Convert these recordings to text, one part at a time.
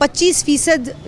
25%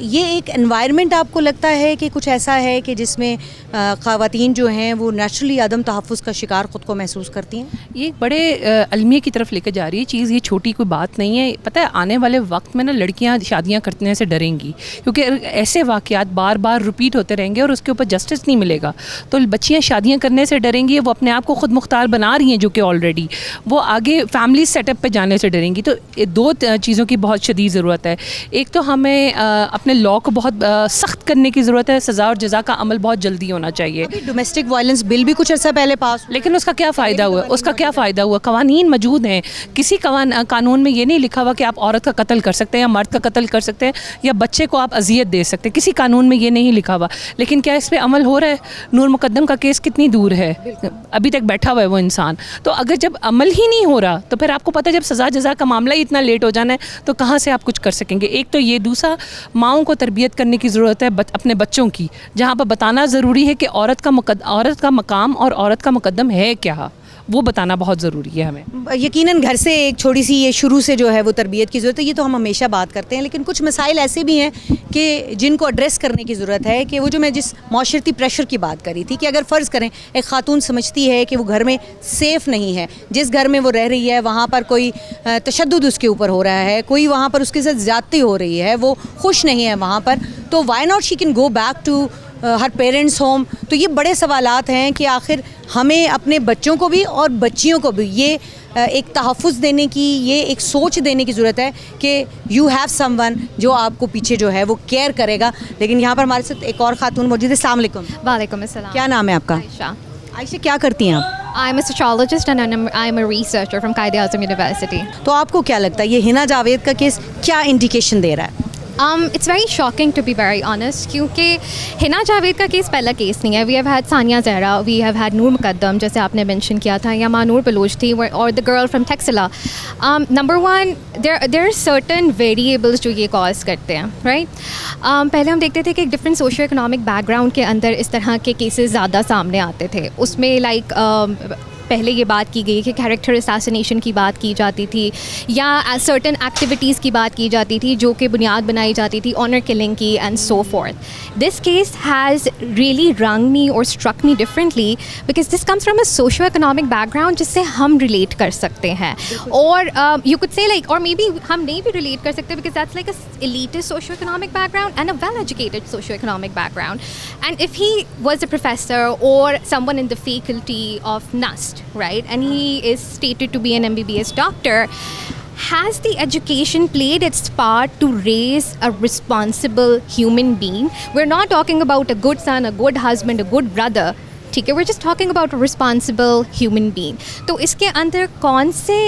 یہ ایک انوائرمنٹ آپ کو لگتا ہے کہ کچھ ایسا ہے کہ جس میں خواتین جو ہیں وہ نیچرلی عدم تحفظ کا شکار خود کو محسوس کرتی ہیں؟ یہ ایک بڑے المیہ کی طرف لے کے جا رہی ہے چیز, یہ چھوٹی کوئی بات نہیں ہے. پتہ ہے آنے والے وقت میں نا لڑکیاں شادیاں کرنے سے ڈریں گی, کیونکہ ایسے واقعات بار بار رپیٹ ہوتے رہیں گے اور اس کے اوپر جسٹس نہیں ملے گا. تو بچیاں شادیاں کرنے سے ڈریں گی, وہ اپنے آپ کو خود مختار بنا رہی ہیں جو کہ آلریڈی, وہ آگے فیملی سیٹ اپ پہ جانے سے ڈریں گی. تو دو چیزوں کی بہت شدید ضرورت ہے. ایک تو ہمیں اپنے لا کو بہت سخت کرنے کی ضرورت ہے, سزا اور جزا کا عمل بہت جلدی ہونا چاہیے. ڈومیسٹک وائلنس بل بھی کچھ عرصہ پہلے پاس, لیکن اس کا کیا فائدہ ہوا؟ اس کا کیا فائدہ ہوا؟ قوانین موجود ہیں, کسی قانون میں یہ نہیں لکھا ہوا کہ آپ عورت کا قتل کر سکتے ہیں یا مرد کا قتل کر سکتے ہیں یا بچے کو آپ اذیت دے سکتے ہیں, کسی قانون میں یہ نہیں لکھا ہوا. لیکن کیا اس پہ عمل ہو رہا ہے؟ نور مقدم کا کیس کتنی دور ہے, ابھی تک بیٹھا ہوا ہے وہ انسان. تو اگر جب عمل ہی نہیں ہو رہا تو پھر آپ کو پتہ ہے جب سزا جزا کا معاملہ ہی اتنا لیٹ ہو جانا ہے تو کہاں سے آپ کچھ کر سکیں گے. ایک تو یہ, دوسرا ماؤں کو تربیت کرنے کی ضرورت ہے اپنے بچوں کی, جہاں پر بتانا ضروری ہے کہ عورت کا مقام اور عورت کا مقدم ہے کیا, وہ بتانا بہت ضروری ہے ہمیں. یقیناً گھر سے ایک چھوٹی سی یہ شروع سے جو ہے وہ تربیت کی ضرورت ہے, یہ تو ہم ہمیشہ بات کرتے ہیں. لیکن کچھ مسائل ایسے بھی ہیں کہ جن کو ایڈریس کرنے کی ضرورت ہے, کہ وہ جو میں جس معاشرتی پریشر کی بات کری تھی, کہ اگر فرض کریں ایک خاتون سمجھتی ہے کہ وہ گھر میں سیف نہیں ہے, جس گھر میں وہ رہ رہی ہے وہاں پر کوئی تشدد اس کے اوپر ہو رہا ہے, کوئی وہاں پر اس کے ساتھ زیادتی ہو رہی ہے, وہ خوش نہیں ہے وہاں پر, تو why not she can go back to her parents home. تو یہ بڑے سوالات ہیں کہ آخر ہمیں اپنے بچوں کو بھی اور بچیوں کو بھی یہ ایک تحفظ دینے کی, یہ ایک سوچ دینے کی ضرورت ہے کہ یو ہیو سم ون جو آپ کو پیچھے جو ہے وہ کیئر کرے گا. لیکن یہاں پر ہمارے ساتھ ایک اور خاتون موجود ہے. السلام علیکم. وعلیکم السلام. کیا نام ہے آپ کا؟ عائشہ. عائشہ, کیا کرتی ہیں آپ؟ I am a sociologist and I am a researcher from Quaid-e-Azam University. تو آپ کو کیا لگتا ہے یہ ہنا جاوید کا کیس کیا انڈیکیشن دے رہا ہے؟ It's very shocking to be very honest, کیونکہ ہنا جاوید کا کیس پہلا کیس نہیں ہے. We have had Sania Zahra, we have had نور مقدم جیسے آپ نے مینشن کیا تھا, یا مانور بلوچ تھی, اور the girl from Texila. Number one, there are certain variables جو یہ کاز کرتے ہیں, right? پہلے ہم دیکھتے تھے کہ ایک different socio economic back ground کے اندر اس طرح کے کیسز زیادہ سامنے آتے تھے. اس میں لائک پہلے یہ بات کی گئی کہ کیریکٹر اساسینیشن کی بات کی جاتی تھی, یا سرٹن ایکٹیویٹیز کی بات کی جاتی تھی جو کہ بنیاد بنائی جاتی تھی آنر کلنگ کی and so forth. This case has really رنگ می اور struck me differently because this comes from a socio economic back ground جس سے ہم ریلیٹ کر سکتے ہیں, اور یو کوڈ سے لائک, اور مے بی ہم نہیں بھی ریلیٹ کر سکتے because that's like a elitist socio economic background and a well educated socio economic background. And if he was a professor or someone in the faculty of NUST, right, and he is stated to be an MBBS doctor, has the education played its part to raise a responsible human being? We're not talking about a good son, a good husband, a good brother. ٹھیک ہے, we're just talking about a responsible human being. تو اس کے اندر کون سے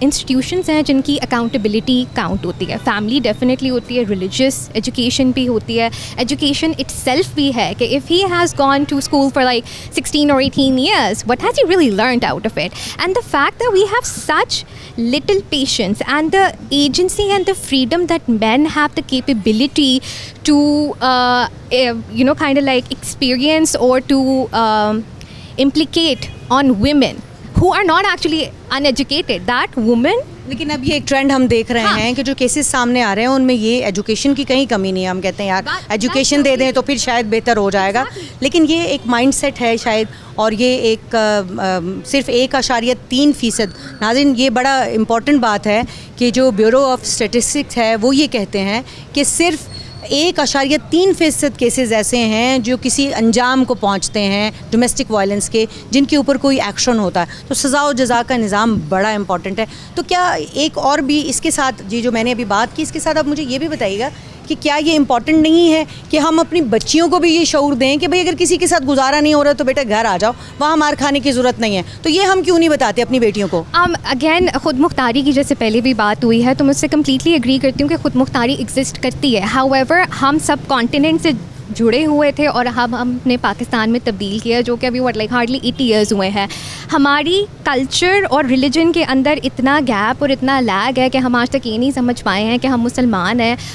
institutions ہیں جن کی accountability count ہوتی ہے؟ فیملی ڈیفینیٹلی ہوتی ہے, ریلیجیس ایجوکیشن بھی ہوتی ہے, ایجوکیشن اٹ سیلف بھی ہے کہ if he has gone to school for like 16 or 18 years, what has he really learned out of it? And the fact that we have such little patience and the agency and the freedom that men have the capability to kind of like experience or to implicate on women who are not actually uneducated, that woman. لیکن اب یہ ایک trend ہم دیکھ رہے ہیں کہ جو کیسز سامنے آ رہے ہیں ان میں یہ ایجوکیشن کی کہیں کمی نہیں ہے. ہم کہتے ہیں یار ایجوکیشن دے دیں تو پھر شاید بہتر ہو جائے گا, لیکن یہ ایک مائنڈ سیٹ ہے شاید, اور یہ ایک صرف 1.3%. ناظرین, یہ بڑا امپورٹنٹ بات ہے کہ جو بیورو آف اسٹیٹسٹکس ہے وہ یہ کہتے ہیں کہ صرف 1.3% کیسز ایسے ہیں جو کسی انجام کو پہنچتے ہیں ڈومیسٹک وائلنس کے, جن کے اوپر کوئی ایکشن ہوتا ہے. تو سزا و جزا کا نظام بڑا امپورٹنٹ ہے. تو کیا ایک اور بھی اس کے ساتھ, جی جو میں نے ابھی بات کی, اس کے ساتھ آپ مجھے یہ بھی بتائیے گا کہ کیا یہ امپورٹنٹ نہیں ہے کہ ہم اپنی بچیوں کو بھی یہ شعور دیں کہ بھئی اگر کسی کے ساتھ گزارا نہیں ہو رہا تو بیٹا گھر آ جاؤ, وہاں مار کھانے کی ضرورت نہیں ہے. تو یہ ہم کیوں نہیں بتاتے اپنی بیٹیوں کو؟ اگین خود مختاری کی جیسے پہلے بھی بات ہوئی ہے, تو مجھ سے کمپلیٹلی اگری کرتی ہوں کہ خود مختاری ایگزسٹ کرتی ہے. ہاؤ ایور ہم سب کانٹیننٹ سے جڑے ہوئے تھے اور ہم نے پاکستان میں تبدیل کیا, جو کہ ابھی لائک ہارڈلی 80 ایئرز ہوئے ہیں. ہماری کلچر اور ریلیجن کے اندر اتنا گیپ اور اتنا لیگ ہے کہ ہم آج تک یہ نہیں سمجھ پائے ہیں کہ ہم مسلمان ہیں,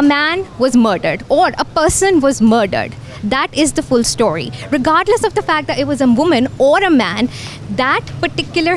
a man was murdered or a person was murdered. That is the full story, regardless of the fact that it was a woman or a man. That particular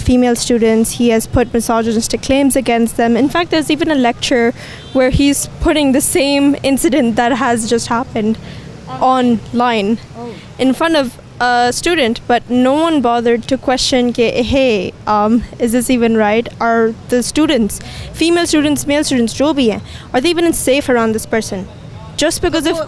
female students. He has put misogynistic claims against them. In fact, there's even a lecture where he's putting the same incident that has just happened online in front of a student, but no one bothered to question ke, hey, is this even right? Are the students, female students, male students, jo bhi hain, are they even safe around this person? Just because of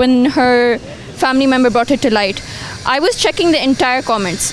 when her family member brought it to light, I was checking the entire comments.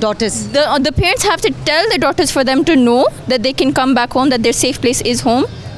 daughters. The parents have to tell their daughters for them to know that they can come back home, that their safe place is home.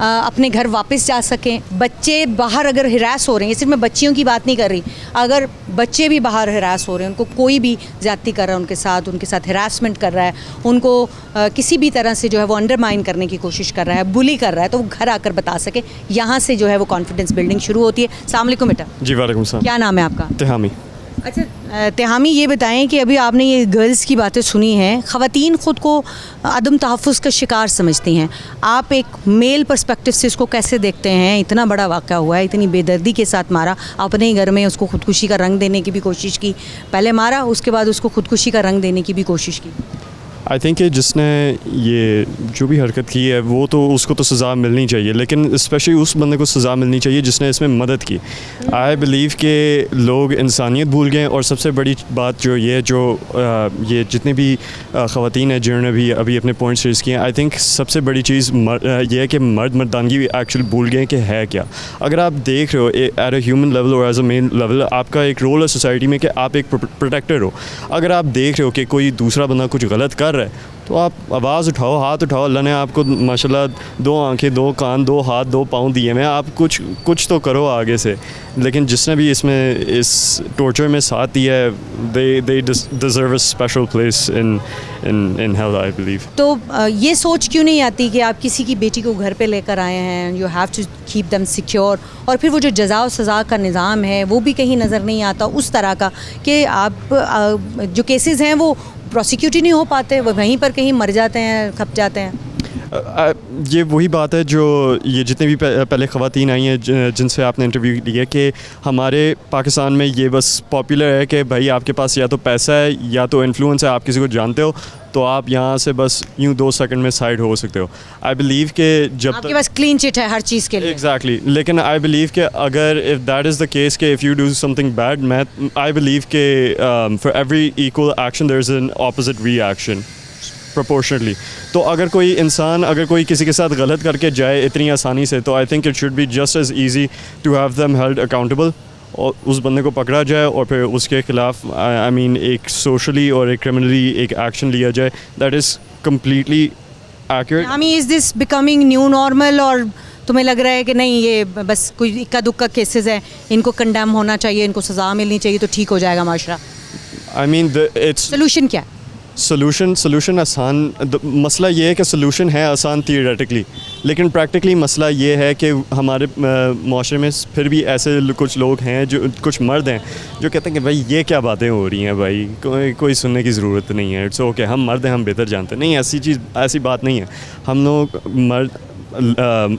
اپنے گھر واپس جا سکیں. بچے باہر اگر ہراس ہو رہے ہیں, صرف میں بچیوں کی بات نہیں کر رہی, اگر بچے بھی باہر ہراس ہو رہے ہیں, ان کو کوئی بھی زیادتی کر رہا ہے ان کے ساتھ ہراسمنٹ کر رہا ہے, ان کو کسی بھی طرح سے جو ہے وہ انڈرمائن کرنے کی کوشش کر رہا ہے, بلی کر رہا ہے, تو وہ گھر آ کر بتا سکے. یہاں سے جو ہے وہ کانفیڈنس بلڈنگ شروع ہوتی ہے. السلام علیکم بیٹا. جی وعلیکم السلام. کیا نام ہے آپ کا؟ تہامی. اچھا تہامی, یہ بتائیں کہ ابھی آپ نے یہ گرلز کی باتیں سنی ہیں, خواتین خود کو عدم تحفظ کا شکار سمجھتی ہیں. آپ ایک میل پرسپیکٹو سے اس کو کیسے دیکھتے ہیں؟ اتنا بڑا واقعہ ہوا ہے, اتنی بے دردی کے ساتھ مارا, اپنے ہی گھر میں اس کو خودکشی کا رنگ دینے کی بھی کوشش کی, پہلے مارا اس کے بعد اس کو خودکشی کا رنگ دینے کی بھی کوشش کی. آئی تھنک کہ جس نے یہ جو بھی حرکت کی ہے وہ تو اس کو تو سزا ملنی چاہیے, لیکن اسپیشلی اس بندے کو سزا ملنی چاہیے جس نے اس میں مدد کی. آئی بلیو کہ لوگ انسانیت بھول گئے, اور سب سے بڑی بات جو یہ جتنے بھی خواتین ہیں جنہوں نے بھی ابھی اپنے پوائنٹس ریز کیے ہیں, آئی تھنک سب سے بڑی چیز یہ ہے کہ مردانگی بھی ایکچولی بھول گئے کہ ہے کیا. اگر آپ دیکھ رہے ہو ایٹ اے ہیومن لیول اور ایز اے مین لیول, آپ کا ایک رول ہے سوسائٹی میں کہ آپ ایک پروٹیکٹر ہو. اگر آپ دیکھ رہے ہو کہ کوئی دوسرا بندہ کچھ غلط کر رہا ہے تو آپ آواز اٹھاؤ, ہاتھ اٹھاؤ. اللہ نے آپ کو ماشاءاللہ 2 آنکھیں 2 کان 2 ہاتھ 2 پاؤں دیے ہیں, آپ کچھ تو کرو آگے سے. لیکن جس نے بھی اس ٹورچر میں ساتھ دیا ہے, they deserve a special place in hell, I believe. تو یہ سوچ کیوں نہیں آتی کہ آپ کسی کی بیٹی کو گھر پہ لے کر آئے ہیں, you have to keep them secure, اور پھر وہ جو جزا و سزا کا نظام ہے وہ بھی کہیں نظر نہیں آتا اس طرح کا کہ آپ جو کیسز ہیں وہ پروسیکیوٹ ہی نہیں ہو پاتے, وہ وہیں پر کہیں مر جاتے ہیں, کھپ جاتے ہیں. یہ وہی بات ہے جو یہ جتنے بھی پہلے خواتین آئی ہیں جن سے آپ نے انٹرویو لیا, کہ ہمارے پاکستان میں یہ بس پاپولر ہے کہ بھائی آپ کے پاس یا تو پیسہ ہے یا تو انفلوئنس ہے, آپ کسی کو جانتے ہو تو آپ یہاں سے بس یوں 2 سیکنڈ میں سائڈ ہو سکتے ہو. آئی بلیو کہ جب آپ کے پاس کلین چٹ ہے ہر چیز کے لیے. ایگزیکٹلی. لیکن آئی بلیو کہ اگر if that is the case کہ if you do something bad, میں آئی بلیو کہ for every equal action there is an opposite reaction proportionately. تو اگر کوئی انسان اگر کوئی کسی کے ساتھ غلط کر کے جائے اتنی آسانی سے, تو I think it should be just as easy to have them held accountable, اور اس بندے کو پکڑا جائے اور پھر اس کے خلاف آئی مین ایک سوشلی اور ایک کرمنلی ایک ایکشن لیا جائے. That is completely accurate. Is this becoming new normal, اور تمہیں لگ رہا ہے کہ نہیں یہ بس کوئی اکا دکا کیسز ہیں, ان کو کنڈیم ہونا چاہیے, ان کو سزا ملنی چاہیے تو ٹھیک ہو جائے گا معاشرہ؟ آئی مین اٹس سلوشن کیا ہے؟ سلوشن آسان, مسئلہ یہ ہے کہ سلوشن ہے آسان تھیوریٹکلی, لیکن پریکٹیکلی مسئلہ یہ ہے کہ ہمارے معاشرے میں پھر بھی ایسے کچھ لوگ ہیں, جو کچھ مرد ہیں جو کہتے ہیں کہ بھائی یہ کیا باتیں ہو رہی ہیں, بھائی کوئی سننے کی ضرورت نہیں ہے, اٹس اوکے, ہم مرد ہیں, ہم بہتر جانتے ہیں. نہیں, ایسی بات نہیں ہے. ہم لوگ مرد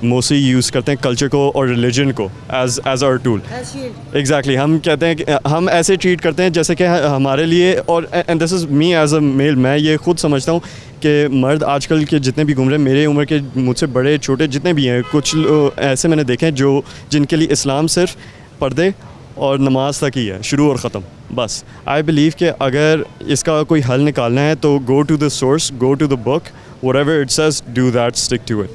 موسٹلی یوز کرتے ہیں کلچر کو اور ریلیجن کو ایز آور ٹول. ایگزیکٹلی. ہم کہتے ہیں کہ ہم ایسے ٹریٹ کرتے ہیں جیسے کہ ہمارے لیے, اور and this is me as a میل, میں یہ خود سمجھتا ہوں کہ مرد آج کل کے جتنے بھی گھوم رہے ہیں, میرے عمر کے مجھ سے بڑے چھوٹے جتنے بھی ہیں, کچھ ایسے میں نے دیکھے ہیں جن کے لیے اسلام صرف پردے اور نماز تک ہی ہے, شروع اور ختم بس. آئی بلیو کہ اگر اس کا کوئی حل نکالنا ہے تو go to the source, go to the book, whatever it says, do that, stick to it.